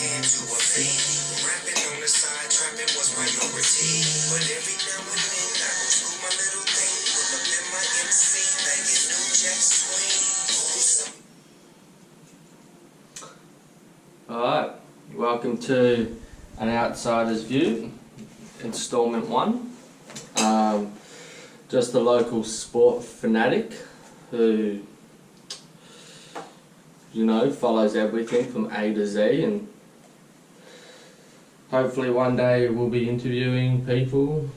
hand to a fiend. Rapping on the side, trapping was priority. But every now and then I go screw my little thing. Pull up in my MC, banging new jack swing. Alright, welcome to an outsider's view, installment 1. Just a local sport fanatic who, you know, follows everything from A to Z, and hopefully one day we'll be interviewing people,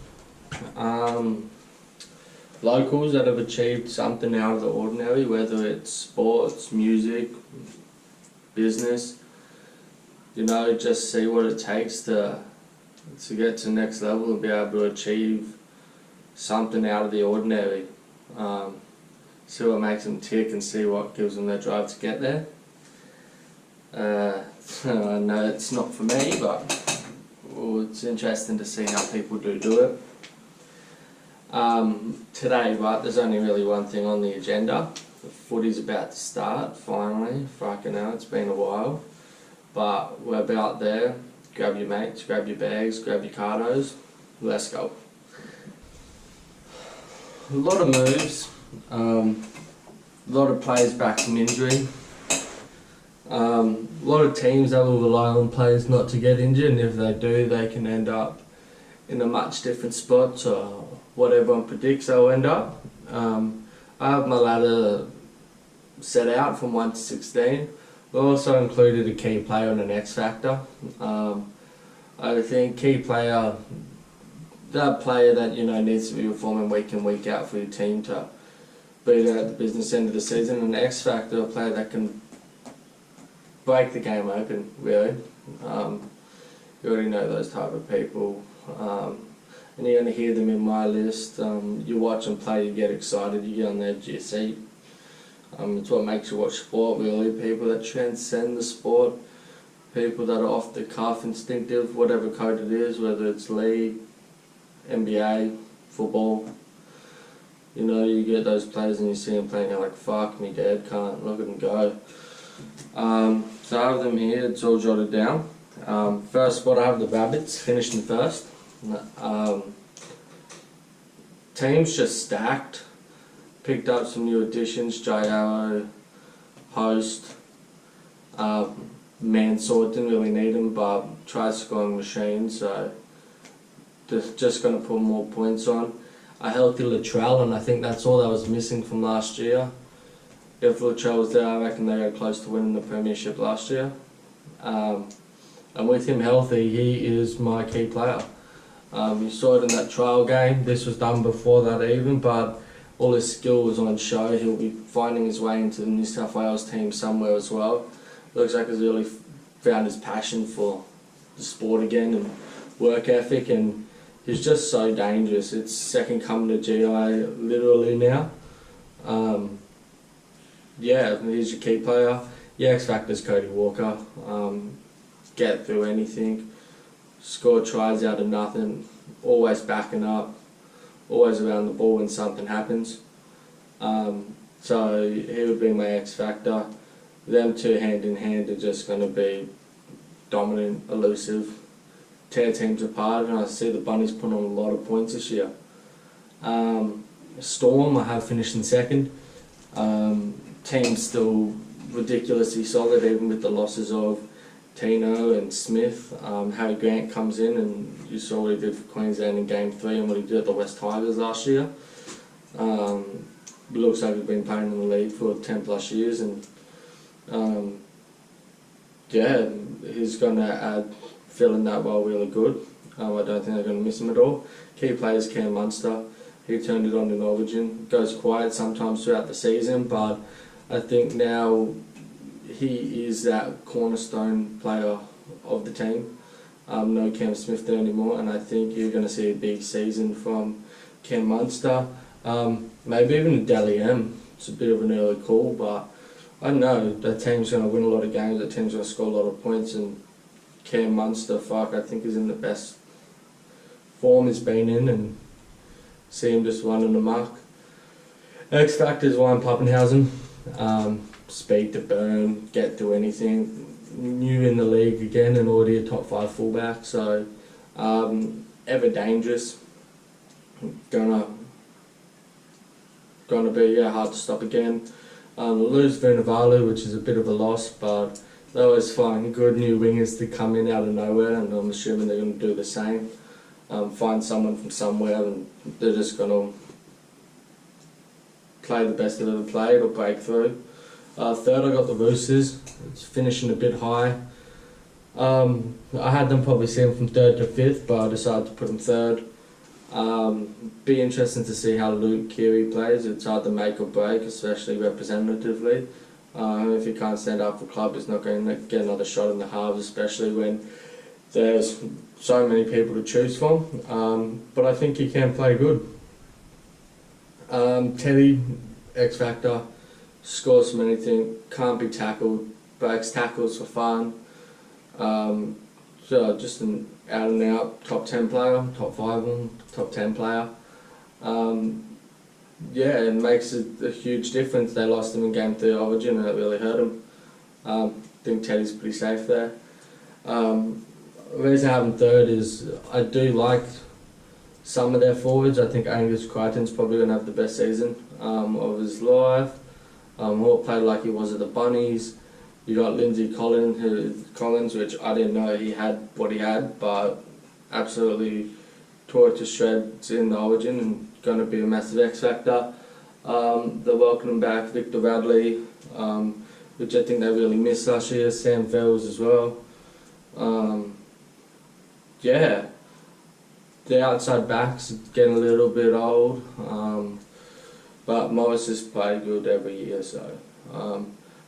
locals that have achieved something out of the ordinary, whether it's sports, music, business. You know, just see what it takes to get to the next level and be able to achieve something out of the ordinary. See what makes them tick and see what gives them their drive to get there. I know it's not for me, but it's interesting to see how people do it. Today, right, there's only really one thing on the agenda. The footy's about to start, finally. Fucking hell, it's been a while. But we're about there. Grab your mates, grab your bags, grab your cardos. Let's go. A lot of moves. A lot of players back from injury. A lot of teams that will rely on players not to get injured, and if they do, they can end up in a much different spot to what everyone predicts they'll end up. I have my ladder set out from 1 to 16. We also included a key player and an X-factor. I think key player, that player that, you know, needs to be performing week in, week out for your team to be there at the business end of the season. And an X-factor, a player that can break the game open, really. You already know those type of people. And you're going to hear them in my list. You watch them play, you get excited, you get on the edge of your seat. It's what makes you watch sport, really. People that transcend the sport, people that are off the cuff, instinctive, whatever code it is, whether it's league, NBA, football. You know, you get those players and you see them playing, you're like, fuck me, dad, can't look at them go. So I have them here, it's all jotted down. First spot, I have the Rabbits, finished in first. Team's just stacked. Picked up some new additions, J.O., Host, Mansour, didn't really need him, but try scoring machine, so just going to put more points on. A healthy Latrell, and I think that's all that was missing from last year. If Latrell was there, I reckon they got close to winning the premiership last year. And with him healthy, he is my key player. You saw it in that trial game. This was done before that even, but all his skill was on show. He'll be finding his way into the New South Wales team somewhere as well. Looks like he's really found his passion for the sport again and work ethic, and he's just so dangerous. It's second coming to GI literally now. Yeah, he's your key player. Yeah, X-factor's Cody Walker. Get through anything, score tries out of nothing, always backing up, always around the ball when something happens. So he would be my X-factor. Them two hand in hand are just going to be dominant, elusive, tear teams apart, and I see the Bunnies put on a lot of points this year. Storm, I have finished in second. Team's still ridiculously solid even with the losses of Tino and Smith. Harry Grant comes in, and you saw what he did for Queensland in Game 3 and what he did at the West Tigers last year. Looks like he's been playing in the league for 10 plus years, and yeah, he's going to fill in that role really good. I don't think they're going to miss him at all. Key players, Cam Munster, he turned it on in Origin. Goes quiet sometimes throughout the season, but I think now he is that cornerstone player of the team. No Cam Smith there anymore, and I think you're going to see a big season from Cam Munster. Maybe even a Dally M. It's a bit of an early call, but I know that team's going to win a lot of games, that team's going to score a lot of points, and Cam Munster, I think is in the best form he's been in, and see him just running amok. X-factor's Ryan Pappenhausen. Speed to burn, get to anything. new in the league again and already a top 5 fullback, so ever dangerous. Gonna be hard to stop again. Lose Vunivalu, which is a bit of a loss, but they always find good new wingers to come in out of nowhere, and I'm assuming they're going to do the same. Find someone from somewhere and they're just going to play the best they've ever played or break through. Third, I got the Roosters. It's finishing a bit high. I had them probably seen from 3rd to 5th, but I decided to put them 3rd. Be interesting to see how Luke Keary plays. It's hard to make or break, especially representatively. If he can't stand up for club, he's not going to get another shot in the halves, especially when there's so many people to choose from. But I think he can play good. Teddy, xfactor, scores from anything, can't be tackled, breaks tackles for fun. So just an out and out top 10 player, top 5, top 10 player. It makes a huge difference. They lost him in game 3 Origin and it really hurt him. I think Teddy's pretty safe there. The reason I have him 3rd is I do like some of their forwards. I think Angus Crichton's probably going to have the best season of his life. Hawke played like he was at the Bunnies. You got Lindsay Collins, which I didn't know he had what he had, but absolutely tore it to shreds in the Origin and going to be a massive X factor. They're welcoming back Victor Radley, which I think they really missed last year. Sam Fells as well. The outside backs are getting a little bit old, but Morris has played good every year, so I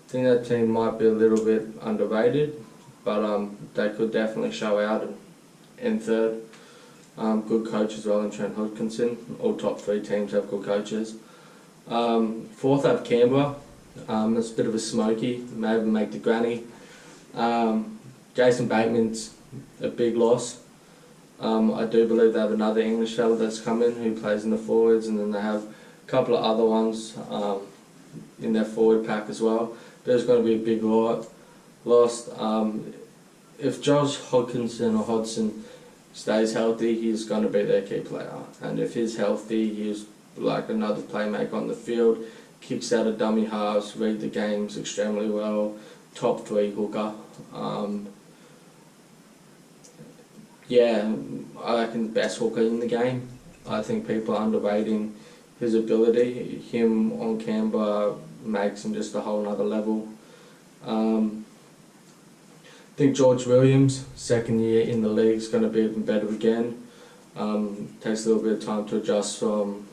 think that team might be a little bit underrated, but they could definitely show out in 3rd. Good coach as well in Trent Hodkinson. All top 3 teams have good coaches. 4th I have Canberra. That's a bit of a smoky, may even make the granny. Jason Bateman's a big loss. I do believe they have another English fella that's come in who plays in the forwards, and then they have a couple of other ones in their forward pack as well. There's going to be a big loss. If Josh Hodgson stays healthy, he's going to be their key player. And if he's healthy, he's like another playmaker on the field, kicks out of dummy halves, read the games extremely well, top 3 hooker. I reckon the best hooker in the game. I think people are underrating his ability. Him on Canberra makes him just a whole nother level. I think George Williams, 2nd year in the league, is going to be even better again. Takes a little bit of time to adjust from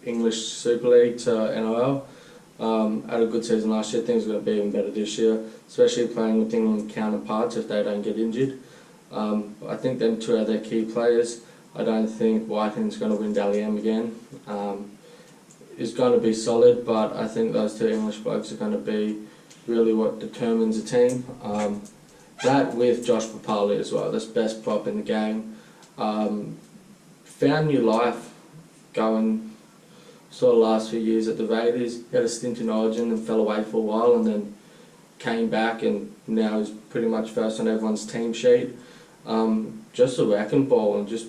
English Super League to NRL. Had a good season last year. Things are going to be even better this year, especially playing with England counterparts if they don't get injured. I think them 2 are their key players. I don't think Whiting's going to win Dally M again. Is going to be solid, but I think those 2 English blokes are going to be really what determines a team. That with Josh Papali as well, that's best prop in the game. Found new life going sort of last few years at the Raiders. He had a stint in Origin and fell away for a while and then came back, and now he's pretty much first on everyone's team sheet. Just a wrecking ball and just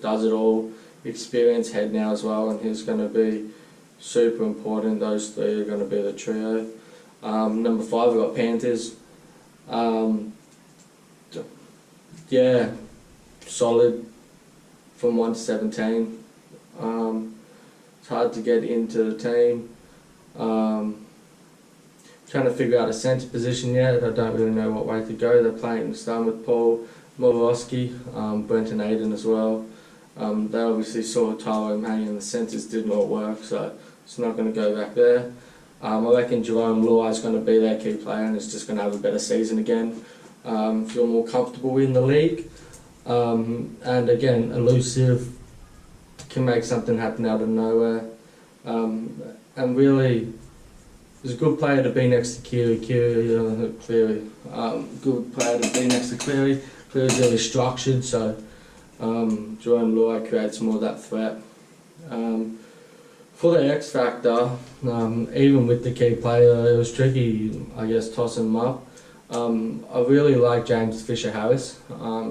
does it all. Experienced head now as well, and he's going to be super important. Those 3 are going to be the trio. Number 5 we've got Panthers. Solid from 1 to 17. It's hard to get into the team. Trying to figure out a centre position yet. I don't really know what way to go. They're playing Instalment with Paul Movorosky, Brenton Aiden as well. They obviously saw Tyrone May and the centres did not work, so it's not going to go back there. I reckon Jerome Luai is going to be their key player and is just going to have a better season again. Feel more comfortable in the league. And again, elusive, can make something happen out of nowhere. And really, he's a good player to be next to Cleary. Good player to be next to Cleary. Cleary's really structured, so Jerome Luai creates more of that threat. For the X factor, even with the key player, it was tricky, I guess, tossing them up. I really like James Fisher-Harris.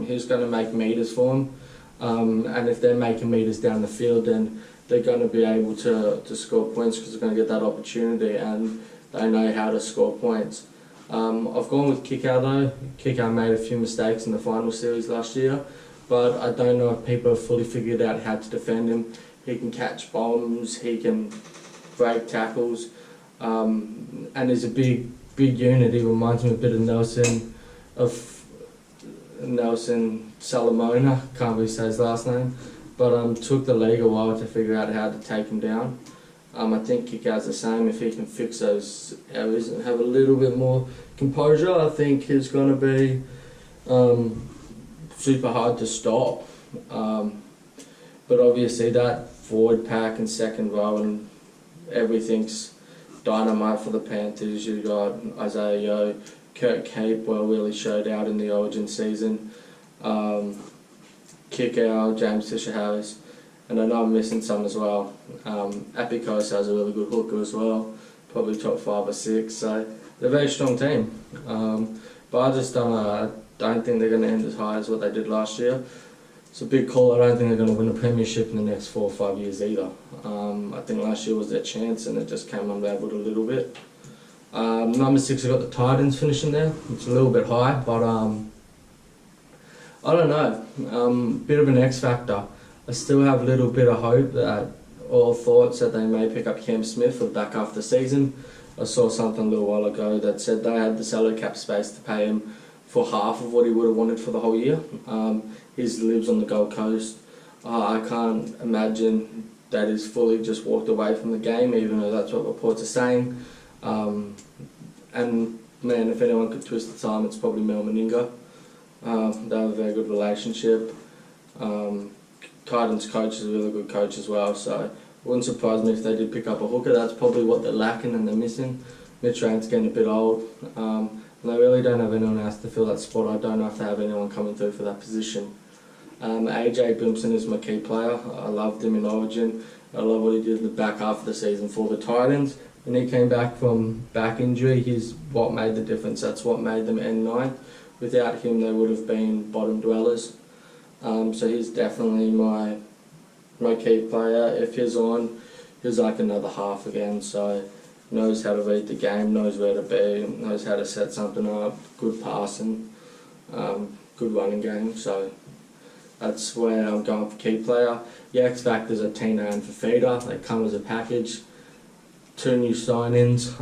He's going to make meters for him, and if they're making meters down the field, then they're going to be able to score points because they're going to get that opportunity, and they know how to score points. I've gone with Kickout though. Kickout made a few mistakes in the final series last year, but I don't know if people have fully figured out how to defend him. He can catch bombs, he can break tackles, and he's a big unit. He reminds me a bit of Nelson Salamona, can't really say his last name, but took the league a while to figure out how to take him down. I think Kickout's the same. If he can fix those errors and have a little bit more composure, I think he's going to be super hard to stop. But obviously that forward pack and second row and everything's dynamite for the Panthers. You got Isaiah Yeo, Kurt Capewell really showed out in the Origin season. Kickout, James Fisher-Harris, and I know I'm missing some as well. Apicos has a really good hooker as well, probably top 5 or 6. So they're a very strong team. But I just don't think they're going to end as high as what they did last year. It's a big call. I don't think they're going to win a premiership in the next 4 or 5 years either. I think last year was their chance and it just came unravelled a little bit. Number 6, I've got the Titans finishing there. It's a little bit high, but I don't know. Bit of an X factor. I still have a little bit of hope that, or thoughts that they may pick up Cam Smith for the back half of the season. I saw something a little while ago that said they had the salary cap space to pay him for half of what he would have wanted for the whole year. He lives on the Gold Coast. I can't imagine that he's fully just walked away from the game, even though that's what reports are saying. And man, if anyone could twist the time, it's probably Mel Meninga. They have a very good relationship. Titans coach is a really good coach as well, so it wouldn't surprise me if they did pick up a hooker. That's probably what they're lacking and they're missing. Mitch Rand's getting a bit old, and they really don't have anyone else to fill that spot. I don't know if they have anyone coming through for that position. AJ Brimson is my key player. I loved him in Origin. I love what he did in the back half of the season for the Titans. When he came back from back injury, he's what made the difference. That's what made them end 9th. Without him, they would have been bottom dwellers. So he's definitely my key player. If he's on, he's like another half again. So knows how to read the game, knows where to be, knows how to set something up. Good passing, good running game. So that's where I'm going for key player. The X factors are Tino and Fafita. They come as a package. 2 new signings.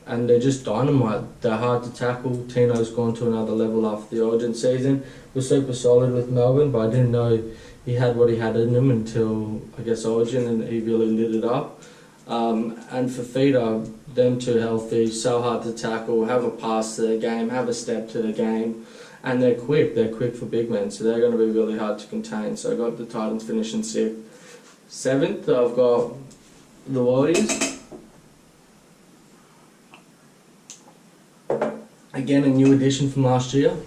And they're just dynamite. They're hard to tackle. Tino's gone to another level after the Origin season. Was super solid with Melbourne, but I didn't know he had what he had in him until, I guess, Origin, and he really lit it up. And Fafita, them 2 healthy, so hard to tackle, have a pass to their game, have a step to the game, and they're quick for big men, so they're going to be really hard to contain. So I got the Titans finishing 6th. 7th, I've got the Warriors. Again, a new addition from last year.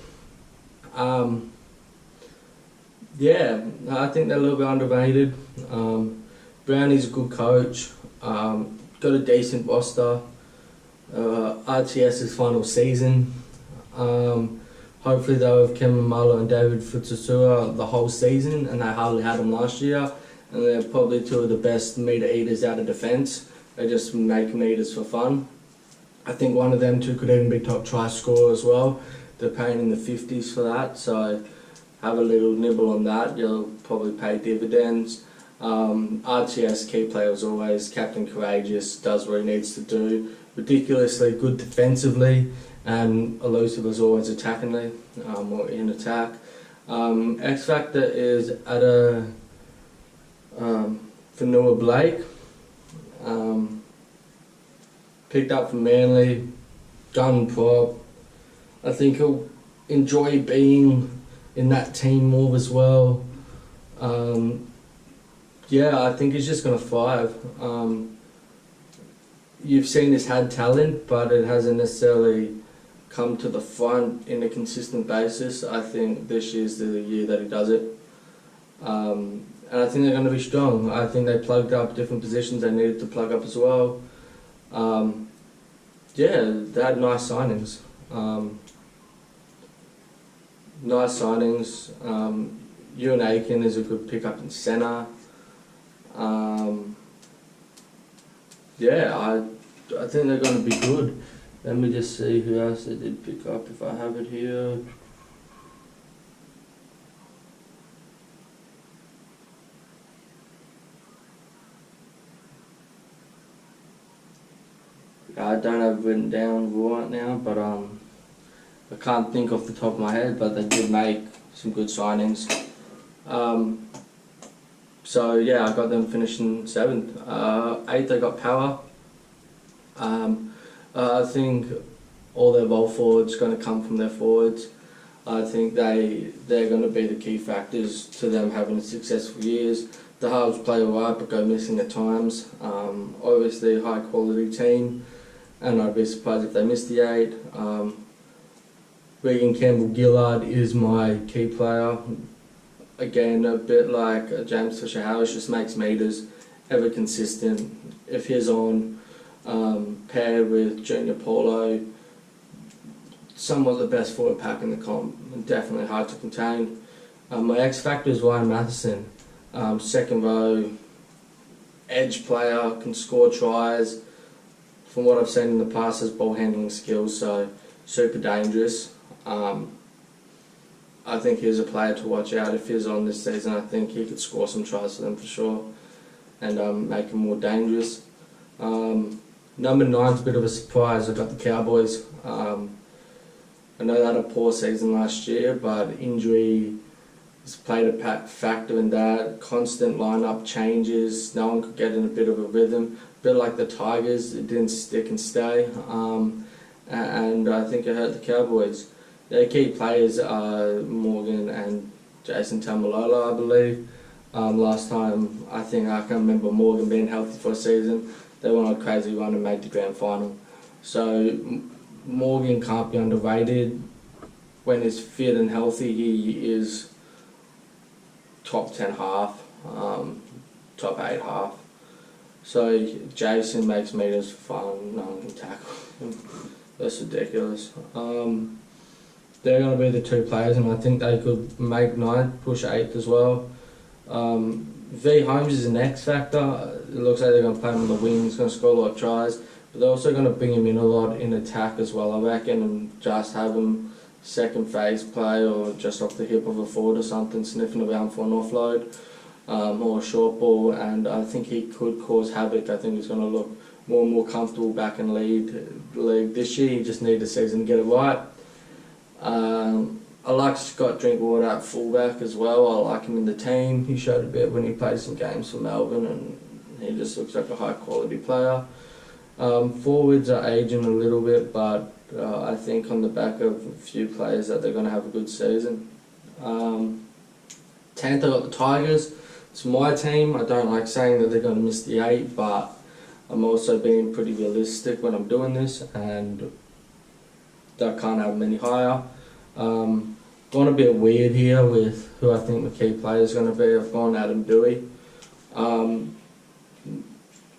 Yeah, I think they're a little bit underrated. Brownie's a good coach. Got a decent roster. RTS's final season. Hopefully they'll have Kevin Marlowe and David Futsasua the whole season, and they hardly had them last year. And they're probably 2 of the best meter eaters out of defence. They just make meters for fun. I think one of them 2 could even be top try scorer as well. They're paying in the 50s for that, so have a little nibble on that. You'll probably pay dividends. RTS key player as always, Captain Courageous, does what he needs to do. Ridiculously good defensively and elusive as always attackingly, or in attack. X Factor is at a Fanua Blake. Picked up from Manly, gun prop. I think he'll enjoy being in that team more as well. Yeah, I think he's just going to thrive. You've seen he's had talent, but it hasn't necessarily come to the front in a consistent basis. I think this year's the year that he does it. and I think they're going to be strong. I think they plugged up different positions they needed to plug up as well. Yeah, they had nice signings. Ewan Aiken is a good pickup in centre. Yeah, I think they're going to be good. Let me just see who else they did pick up if I have it here. I don't have it written down right now, but I can't think off the top of my head, but they did make some good signings. So yeah, I got them finishing 7th. 8th I got Power. I think all their ball forwards going to come from their forwards. I think they're going to be the key factors to them having successful years. The halves play alright but go missing at times. Obviously a high quality team, and I'd be surprised if they missed the 8. Regan Campbell-Gillard is my key player. Again, a bit like James Fisher-Harris, just makes meters, ever consistent. If he's on, paired with Junior Paulo, somewhat the best forward pack in the comp, and definitely hard to contain. My X factor is Ryan Matheson, second row, edge player, can score tries. From what I've seen in the past, has ball handling skills, so super dangerous. I think he's a player to watch out if he's on this season. I think he could score some tries for them for sure, and make him more dangerous. Number 9's a bit of a surprise. I got the Cowboys. I know they had a poor season last year, but injury has played a factor in that. Constant lineup changes. No one could get in a bit of a rhythm. A bit like the Tigers, it didn't stick and stay. And I think it hurt the Cowboys. Their key players are Morgan and Jason Tamalolo, I believe. Last time, I can remember Morgan being healthy for a season. They went on a crazy run and made the grand final. So Morgan can't be underrated. When he's fit and healthy, he is top 10 half, top 8 half. So Jason makes meters fun, no one can tackle him. That's ridiculous. They're going to be the 2 players, and I think they could make 9th, push 8th as well. V Holmes is an X factor. It looks like they're going to play him on the wing. He's going to score a lot of tries, but they're also going to bring him in a lot in attack as well, I reckon, and just have him second phase play or just off the hip of a forward or something, sniffing around for an offload or a short ball, and I think he could cause havoc. I think he's going to look more and more comfortable back in league this year. He just needs a season to get it right. I like Scott Drinkwater at fullback as well. I like him in the team. He showed a bit when he played some games for Melbourne, and he just looks like a high quality player. Forwards are aging a little bit, but I think on the back of a few players that they're going to have a good season. 10th I got the Tigers. It's my team. I don't like saying that they're going to miss the 8, but I'm also being pretty realistic when I'm doing this, and I can't have many higher. Gone a bit weird here with who I think the key player is going to be. I've gone Adam Dewey. Going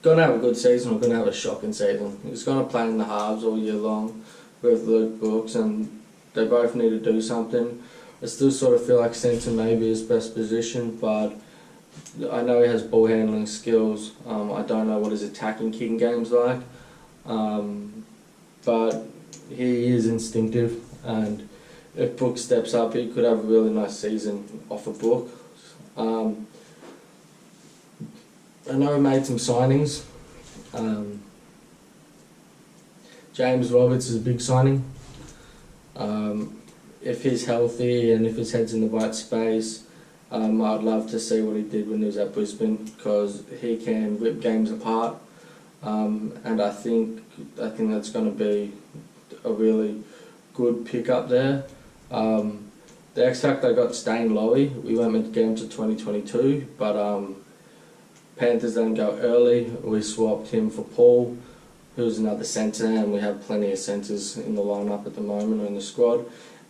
to have a good season or going to have a shocking season. He's going to play in the halves all year long with Luke Brooks, and they both need to do something. I still sort of feel like centre may be his best position, but I know he has ball handling skills. I don't know what his attacking kicking game's like, but he is instinctive, and if Brooks steps up, he could have a really nice season off of Brook. I know he made some signings. James Roberts is a big signing. If he's healthy and if his head's in the right space, I'd love to see what he did when he was at Brisbane, because he can rip games apart, and I think that's going to be a really good pickup there. The X Factor I got Stain Lowy. We weren't meant to get him to 2022, but Panthers didn't go early. We swapped him for Paul, who's another centre, and we have plenty of centres in the lineup at the moment or in the squad.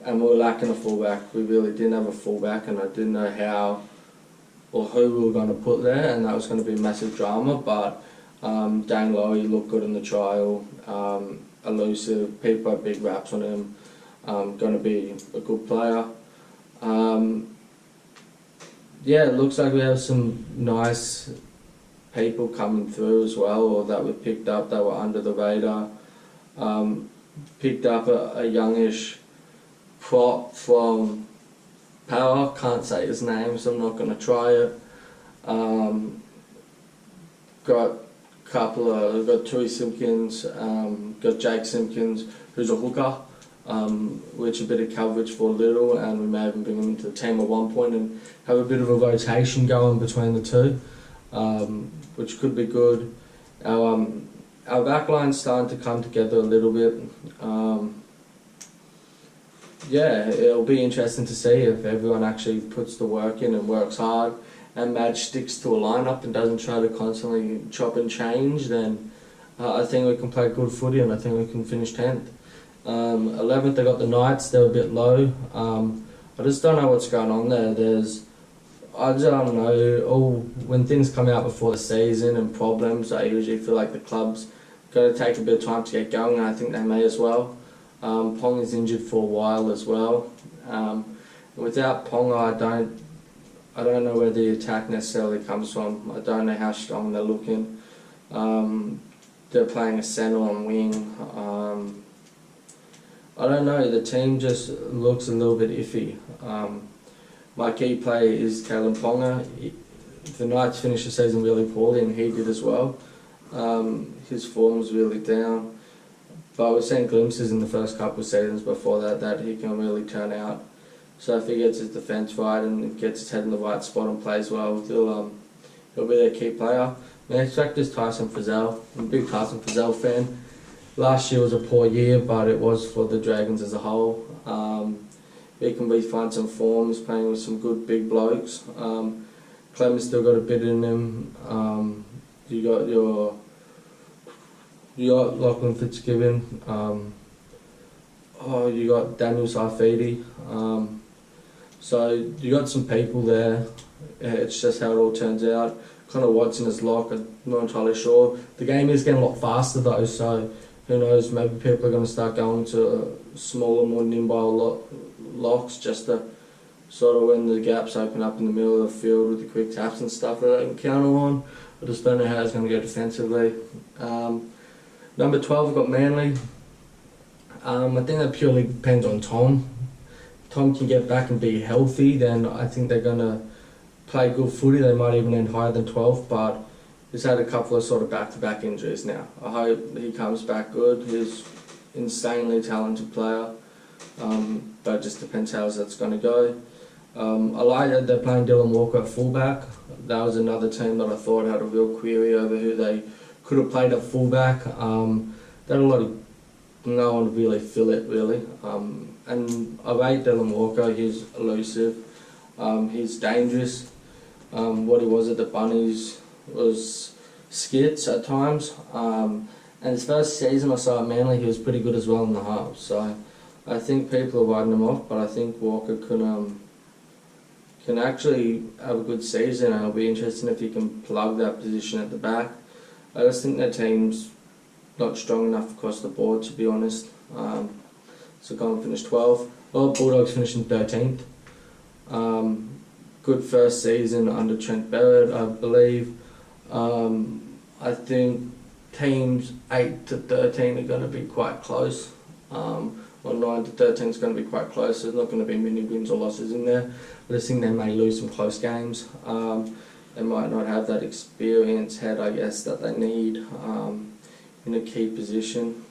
And we were lacking a fullback. We really didn't have a fullback, and I didn't know how or who we were going to put there, and that was going to be massive drama. But Dane Lowy looked good in the trial, elusive, people had big raps on him, going to be a good player. Yeah, it looks like we have some nice people coming through as well, or that we picked up that were under the radar. Picked up a youngish prop from Paak, can't say his name, so I'm not going to try it. Got Tui Simpkins, got Jake Simpkins, who's a hooker, which a bit of coverage for Little, and we may even bring him into the team at one point and have a bit of a rotation going between the two, which could be good. Our backline's starting to come together a little bit. Yeah, it'll be interesting to see if everyone actually puts the work in and works hard, and Madge sticks to a lineup and doesn't try to constantly chop and change. Then I think we can play good footy, and I think we can finish 10th. 11th, they got the Knights. They're a bit low. I just don't know what's going on there. I don't know. When things come out before the season and problems, I usually feel like the club's got to take a bit of time to get going, and I think they may as well. Pong is injured for a while as well. Without Ponga, I don't know where the attack necessarily comes from. I don't know how strong they're looking. They're playing a centre on wing. I don't know, the team just looks a little bit iffy. My key player is Kalen Ponga. The Knights finished the season really poorly, and he did as well. His form was really down. But we've seen glimpses in the first couple of seasons before that he can really turn out. So if he gets his defence right and gets his head in the right spot and plays well, he'll be their key player. My X factor is Tyson Frizzell. I'm a big Tyson Frizzell fan. Last year was a poor year, but it was for the Dragons as a whole. He can find some form. He's playing with some good big blokes. Clem's still got a bit in him. You got Lachlan Fitzgibbon. You got Daniel Saifidi. So you got some people there. It's just how it all turns out. Connor Watson is lock. I'm not entirely sure. The game is getting a lot faster though, so who knows? Maybe people are going to start going to smaller, more nimble locks just to sort of when the gaps open up in the middle of the field with the quick taps and stuff that they can counter on. I just don't know how it's going to go defensively. Number 12, we've got Manly. I think that purely depends on Tom. Tom can get back and be healthy, then I think they're going to play good footy. They might even end higher than 12, but he's had a couple of sort of back-to-back injuries now. I hope he comes back good. He's an insanely talented player, but it just depends how that's going to go. I like that they're playing Dylan Walker at fullback. That was another team that I thought had a real query over who they could have played at fullback. They had a lot of no one to really fill it really. And I rate Dylan Walker. He's elusive. He's dangerous. What he was at the Bunnies was skits at times. And his first season I saw at Manly, he was pretty good as well in the half. So I think people are writing him off, but I think Walker can actually have a good season, and it'll be interesting if he can plug that position at the back. I just think their team's not strong enough across the board, to be honest. So go and finish 12. Well, Bulldogs finishing 13th. Good first season under Trent Barrett, I believe. I think teams 8 to 13 are going to be quite close. Or 9 to 13 is going to be quite close. There's not going to be many wins or losses in there. I just think they may lose some close games. They might not have that experienced head, I guess, that they need in a key position.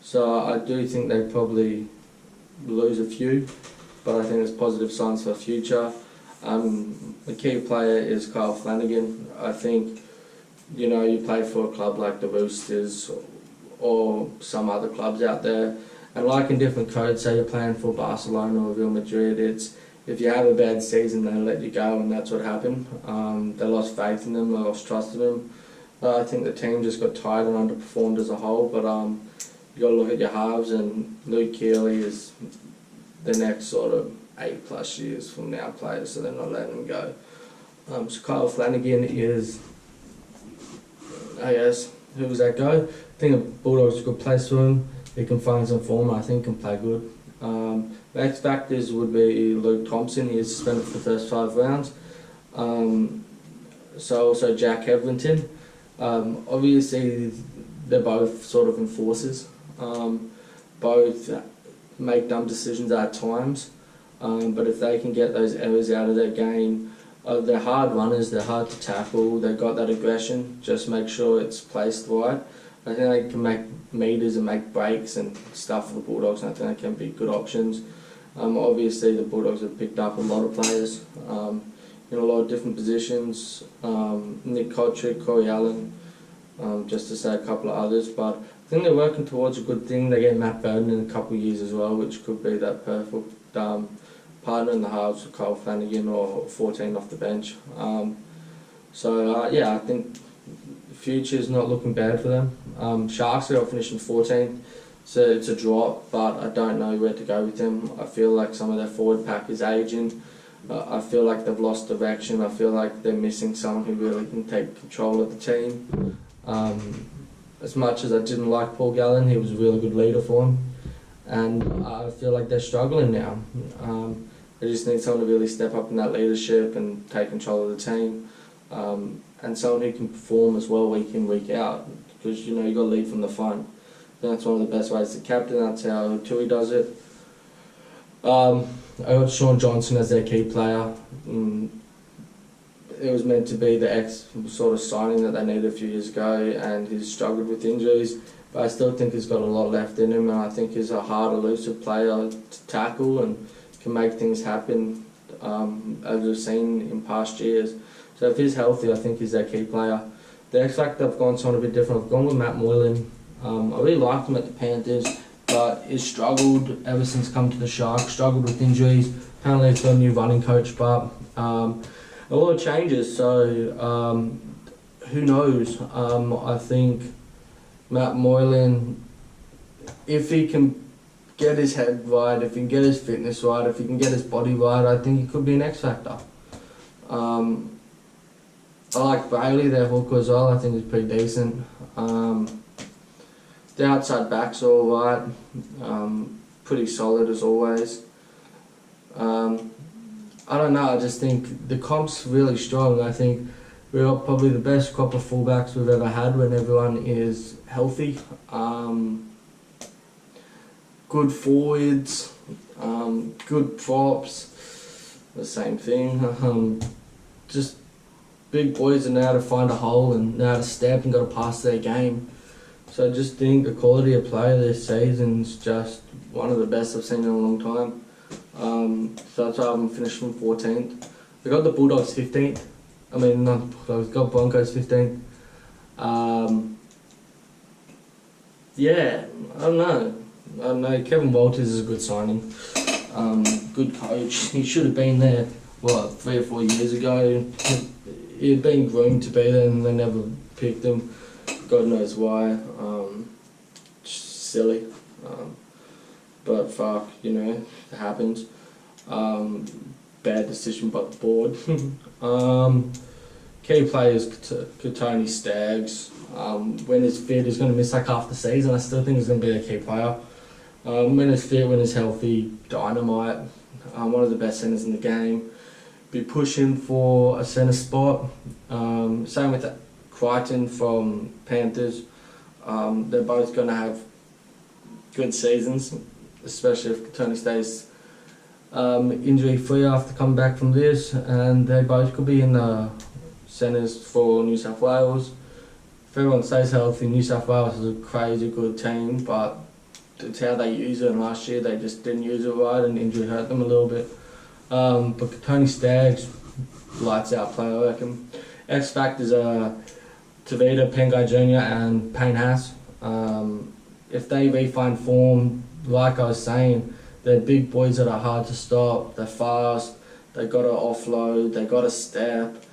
So I do think they probably lose a few, but I think there's positive signs for the future. The key player is Kyle Flanagan. I think, you play for a club like the Roosters or some other clubs out there, and like in different codes, say you're playing for Barcelona or Real Madrid, it's if you have a bad season, they let you go, and that's what happened. They lost faith in them, they lost trust in them. I think the team just got tired and underperformed as a whole, but you got to look at your halves, and Luke Keeley is the next sort of 8+ years from now players, so they're not letting them go. So Kyle Flanagan is, I guess, who was that go? I think the Bulldogs a good place for him. He can find some form, I think can play good. The X factors would be Luke Thompson. He is suspended for the first 5 rounds. So also Jack Hetherington. Obviously, they're both sort of enforcers. Both make dumb decisions at times, but if they can get those errors out of their game, they're hard runners, they're hard to tackle, they've got that aggression, just make sure it's placed right. I think they can make meters and make breaks and stuff for the Bulldogs, and I think they can be good options. Obviously the Bulldogs have picked up a lot of players in a lot of different positions, Nick Kotrick, Corey Allen, just to say a couple of others, but I think they're working towards a good thing. They get Matt Bowden in a couple of years as well, which could be that perfect partner in the halves for Kyle Flanagan or 14 off the bench. Yeah, I think the future's not looking bad for them. Sharks are finishing 14th, so it's a drop, but I don't know where to go with them. I feel like some of their forward pack is aging. I feel like they've lost direction. I feel like they're missing someone who really can take control of the team. As much as I didn't like Paul Gallen, he was a really good leader for him, and I feel like they're struggling now. They just need someone to really step up in that leadership and take control of the team, and someone who can perform as well week in, week out, because you got to lead from the front. I think that's one of the best ways to captain. That's how Tui does it. I got Sean Johnson as their key player. It was meant to be the X sort of signing that they needed a few years ago, and he's struggled with injuries, but I still think he's got a lot left in him, and I think he's a hard, elusive player to tackle and can make things happen, as we've seen in past years. So if he's healthy, I think he's their key player. The X Factor, I've gone someone a bit different. I've gone with Matt Moylan. I really liked him at the Panthers, but he's struggled ever since come to the Sharks, struggled with injuries. Apparently he's got a new running coach, but a lot of changes, so who knows. I think Matt Moylan, if he can get his head right, if he can get his fitness right, if he can get his body right, I think he could be an X Factor. I like Bailey, their hooker as well. I think he's pretty decent. The outside backs are alright, pretty solid as always. I don't know, I just think the comp's really strong. I think we're probably the best crop of fullbacks we've ever had when everyone is healthy. Good forwards, good props, the same thing. Just big boys that know how to find a hole and know how to step and got to pass their game. So I just think the quality of play this season's just one of the best I've seen in a long time. So that's why I'm finished from 14th. We got the Bulldogs 15th. I mean, not Bulldogs, got Broncos 15th. Yeah, I don't know. Kevin Walters is a good signing. Good coach. He should have been there, 3 or 4 years ago. He'd been groomed to be there and they never picked him. God knows why. Just silly. But fuck, it happens. Bad decision by the board. Key players, Katoni Staggs. When he's fit, he's going to miss like half the season. I still think he's going to be a key player. When he's fit, when he's healthy, dynamite. One of the best centres in the game. Be pushing for a centre spot. Same with Crichton from Panthers. They're both going to have good seasons, especially if Tony stays injury free after coming back from this, and they both could be in the centres for New South Wales. If everyone stays healthy, New South Wales is a crazy good team, but it's how they use it, and last year they just didn't use it right and injury hurt them a little bit. But Tony Staggs, lights out player, I reckon. X Factors are Tavita, Pengai Jr. and Payne Haas. If they refine form, like I was saying, they're big boys that are hard to stop, they're fast, they got to offload, they got to step,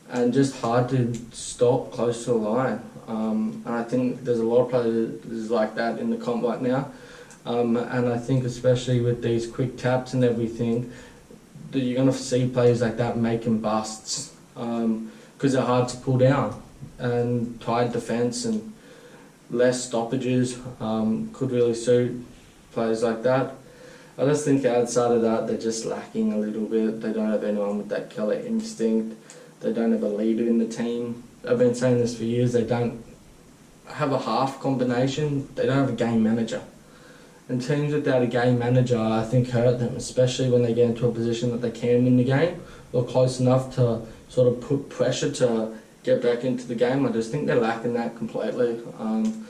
and just hard to stop close to the line. And I think there's a lot of players like that in the comp right now. And I think especially with these quick taps and everything, you're going to see players like that making busts because they're hard to pull down, and tight defence and less stoppages could really suit players like that. I just think outside of that, they're just lacking a little bit. They don't have anyone with that killer instinct. They don't have a leader in the team. I've been saying this for years. They don't have a half combination. They don't have a game manager. And teams without a game manager, I think, hurt them, especially when they get into a position that they can win the game or close enough to sort of put pressure to get back into the game. I just think they're lacking that completely. And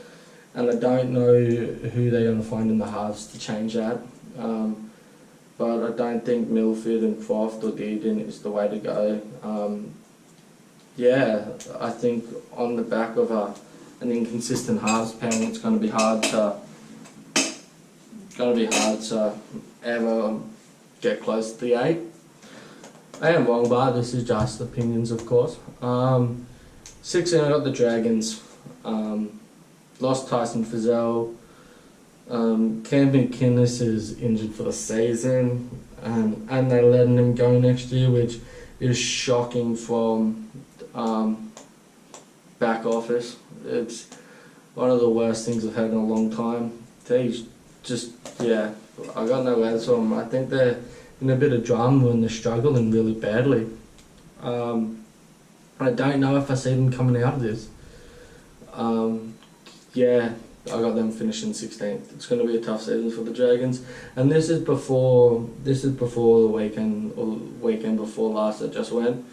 I don't know who they're going to find in the halves to change that. But I don't think Milford and Croft or Dearden is the way to go. Yeah, I think on the back of an inconsistent halves pairing, it's going to be hard to ever get close to the 8. I am wrong, but this is just opinions, of course. 16, I got the Dragons. Lost Tyson Frizzell. Cam McInnes is injured for the season, and they're letting him go next year, which is shocking from back office. It's one of the worst things I've had in a long time. He's just, yeah, I got no words for them. I think they're in a bit of drama and they're struggling really badly. I don't know if I see them coming out of this. Yeah, I got them finishing 16th. It's going to be a tough season for the Dragons, and this is before the weekend or weekend before last that just went.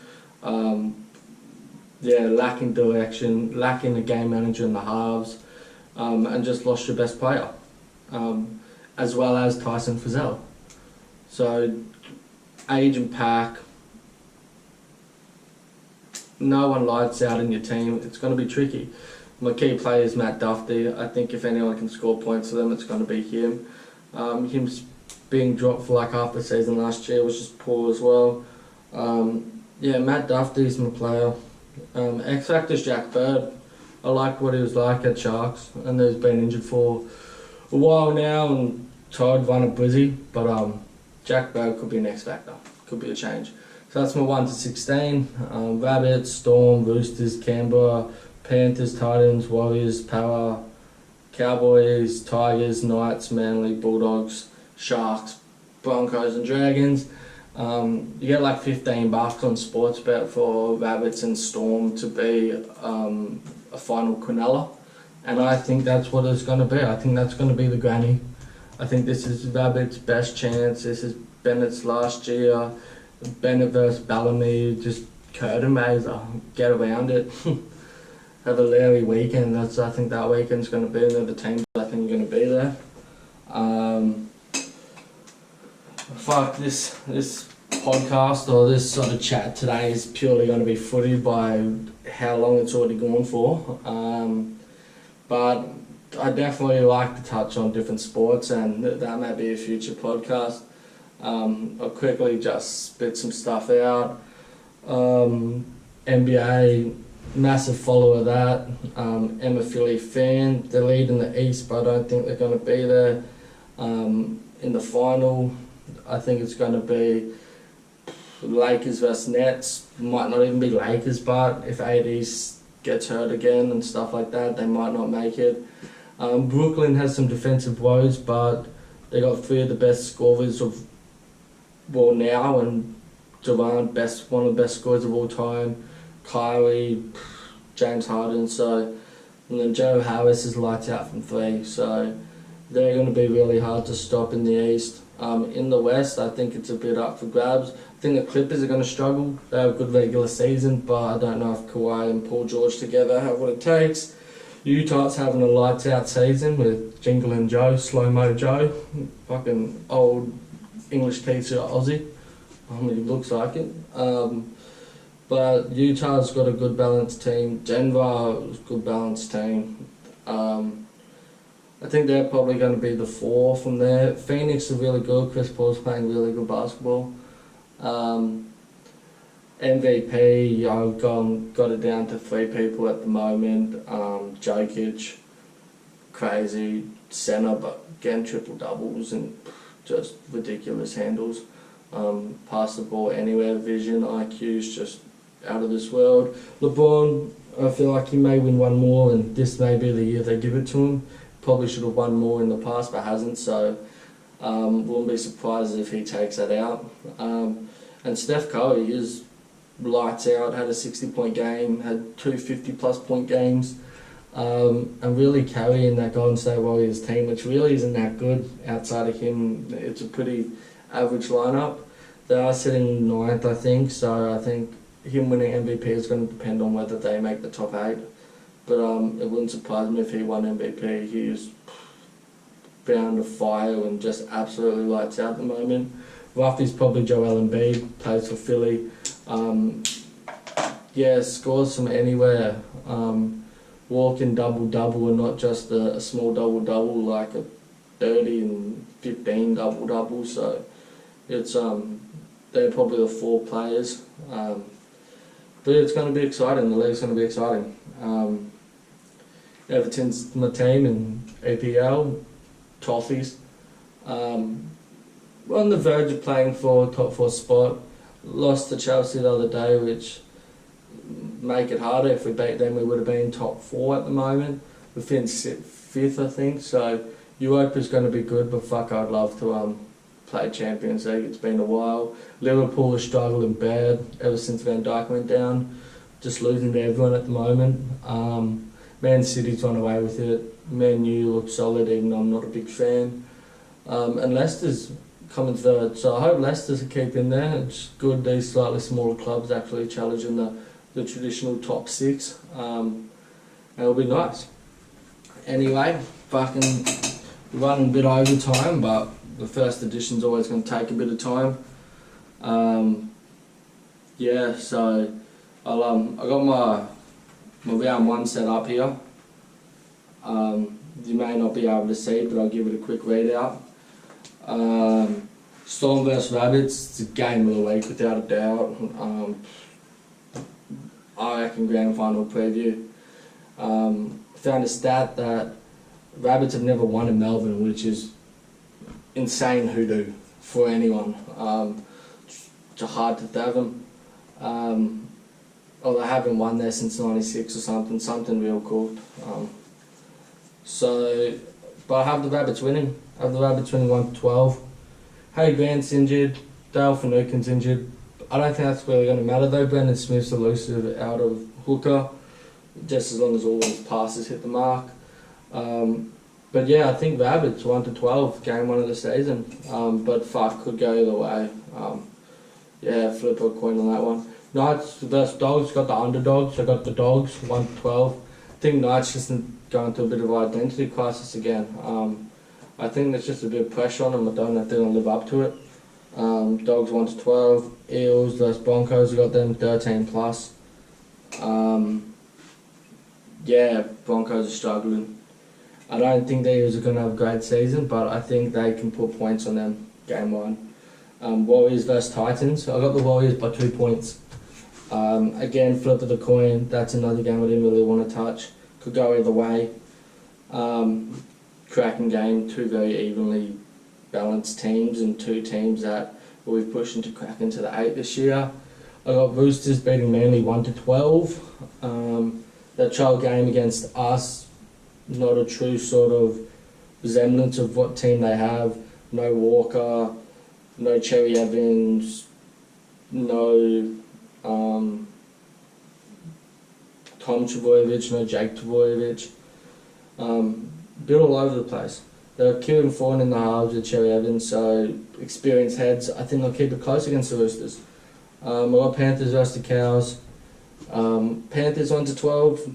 Yeah, lacking direction, lacking a game manager in the halves, and just lost your best player, as well as Tyson Frizzell. So, age and Paak. No one lights out in your team. It's going to be tricky. My key player is Matt Duffy. I think if anyone can score points for them, it's going to be him. Him being dropped for like half the season last year was just poor as well. Yeah, Matt Duffy's my player. X-Factor's Jack Bird. I like what he was like at Sharks, and he's been injured for a while now and tried to run a Brizzy, but Jack Bird could be an X-Factor. Could be a change. So that's my 1 to 16. Rabbits, Storm, Roosters, Canberra, Panthers, Titans, Warriors, Power, Cowboys, Tigers, Knights, Manly, Bulldogs, Sharks, Broncos and Dragons. You get like $15 on Sportsbet for Rabbits and Storm to be a final Quinella, and I think that's what it's going to be. I think that's going to be the granny. I think this is Rabbits' best chance. This is Bennett's last year. Bennett versus Bellamy, just curtain raiser, get around it. Have a Larry weekend. I think that weekend's going to be there. The teams I think are going to be there. Fuck, this podcast or this sort of chat today is purely going to be footy by how long it's already gone for. But I definitely like to touch on different sports, and that may be a future podcast. I'll quickly just spit some stuff out. NBA, massive follower of that. I'm a Philly fan. They're leading the East, but I don't think they're going to be there in the final. I think it's going to be Lakers versus Nets. Might not even be Lakers, but if AD gets hurt again and stuff like that, they might not make it. Brooklyn has some defensive woes, but they got 3 of the best scorers of now, and Durant, one of the best scorers of all time. Kyrie, James Harden, and then Joe Harris is lights out from 3, so they're going to be really hard to stop in the East. In the West, I think it's a bit up for grabs. I think the Clippers are going to struggle. They have a good regular season, but I don't know if Kawhi and Paul George together have what it takes. Utah's having a lights out season with Jingle and Joe, Slow Mo Joe, fucking old English teacher Aussie. I mean, he looks like it. But Utah's got a good balanced team. Denver is a good balanced team. I think they're probably going to be the 4 from there. Phoenix is really good. Chris Paul's playing really good basketball. MVP, I've got it down to 3 people at the moment. Jokic, crazy centre, but getting triple doubles and just ridiculous handles. pass the ball anywhere, vision, IQ is just out of this world. LeBron, I feel like he may win one more, and this may be the year they give it to him. Probably should have won more in the past, but hasn't, so wouldn't be surprised if he takes that out. And Steph Curry is lights out, had a 60-point game, had 2 50-plus point games, and really carrying that Golden State Warriors team, which really isn't that good outside of him. It's a pretty average lineup. They are sitting ninth, I think, so I think him winning MVP is going to depend on whether they make the top 8. But it wouldn't surprise me if he won MVP. He is bound to fire and just absolutely lights out at the moment. Ruffy's probably Joel Embiid, plays for Philly. Scores from anywhere. Walking double-double and not just a small double-double, like a 30 and 15 double-double. So it's they're probably the 4 players. But it's going to be exciting. The league's going to be exciting. Everton's my team in APL, Toffees. We're on the verge of playing for a top 4 spot. Lost to Chelsea the other day, which make it harder. If we beat them, we would have been top 4 at the moment. We're finished 5th, I think. So Europa's going to be good, but fuck, I'd love to play Champions League. It's been a while. Liverpool is struggling bad ever since Van Dijk went down. Just losing to everyone at the moment. Man City's on away with it. Man U looks solid, even though I'm not a big fan. And Leicester's coming third, so I hope Leicester's a keep in there. It's good these slightly smaller clubs actually challenging the traditional top 6. It'll be nice. Anyway, fucking running a bit over time, but the first edition's always going to take a bit of time. So I got my round 1 set up here. You may not be able to see it, but I'll give it a quick readout. Storm vs Rabbits, it's a game of the week without a doubt. I reckon grand final preview. Found a stat that Rabbits have never won in Melbourne, which is insane hoodoo for anyone. It's hard to fathom. They haven't won there since '96 or something real cool. But I have the Rabbits winning. 1-12. Harry Grant's injured. Dale Finucane's injured. I don't think that's really going to matter though. Brendan Smith's elusive out of hooker, just as long as all his passes hit the mark. But yeah, I think Rabbits 1-12, game 1 of the season. But fuck, could go either way. Flip a coin on that one. Knights versus Dogs, got the underdogs. I got the Dogs 1-12. I think Knights just going through a bit of identity crisis again. I think there's just a bit of pressure on them. I don't know if they're going to live up to it. Dogs 1-12. Eels versus Broncos, I got them 13 plus. Broncos are struggling. I don't think the Eels are going to have a great season, but I think they can put points on them game 1. Warriors versus Titans, I got the Warriors by 2 points. Again, flip of the coin, that's another game I didn't really want to touch. Could go either way. Cracking game, 2 very evenly balanced teams and 2 teams that will be pushing to crack into the 8 this year. I got Roosters beating Manly 1-12. That trial game against us, not a true sort of resemblance of what team they have. No Walker, no Cherry Evans, no Tom Trbojevic, no Jake Trbojevic. Bit all over the place. They're Kieran Thorne in the halves with Cherry Evans, so experienced heads. I think they'll keep it close against the Roosters. I got Panthers versus the Cows. Panthers 1-12.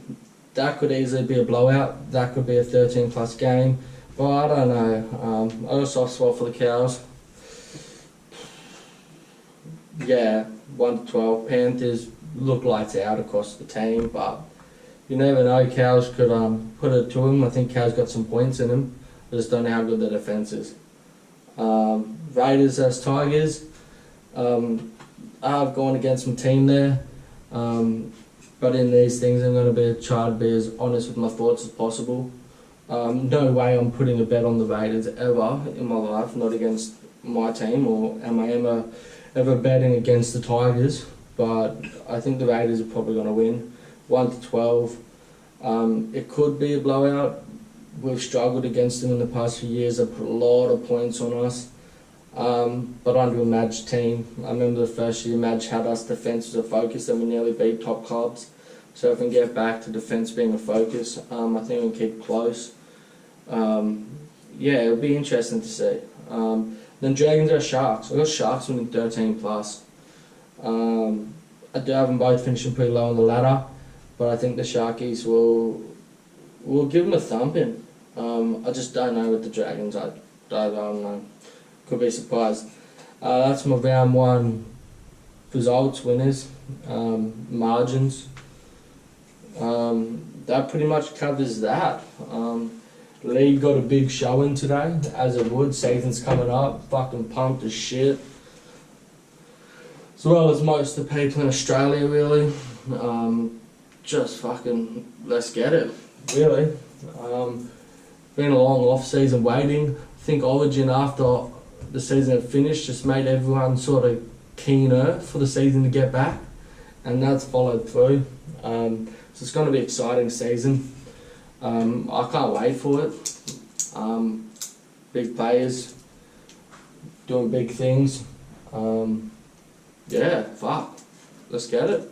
That could easily be a blowout. That could be a 13 plus game. But I don't know. I got a soft spot for the Cows. 1-12. Panthers look lights out across the team, but you never know. Cows could put it to them. I think Cows got some points in them. I just don't know how good their defence is. Raiders as Tigers. I've gone against my team there. But in these things, I'm going to try to be as honest with my thoughts as possible. No way I'm putting a bet on the Raiders ever in my life, not against my team, or am I ever betting against the Tigers. But I think the Raiders are probably going to win 1-12. It could be a blowout. We've struggled against them in the past few years. They put a lot of points on us. But under a Madge team, I remember the first year Madge had us defence as a focus and we nearly beat top clubs. So if we can get back to defence being a focus, I think we can keep close. Yeah, it'll be interesting to see. Then Dragons are Sharks. I've got Sharks winning 13 plus. I do have them both finishing pretty low on the ladder, but I think the Sharkies will give them a thumping. I just don't know with the Dragons. I don't know. Could be surprised. That's my round one results, winners, margins. That pretty much covers that. League got a big showing today, as it would. Season's coming up, fucking pumped as shit. As well as most of the people in Australia, really. Just fucking, let's get it, really. Been a long off-season waiting. I think Origin, after the season had finished, just made everyone sort of keener for the season to get back, and that's followed through. So it's going to be an exciting season. I can't wait for it. Big players doing big things. Yeah, fuck. Let's get it.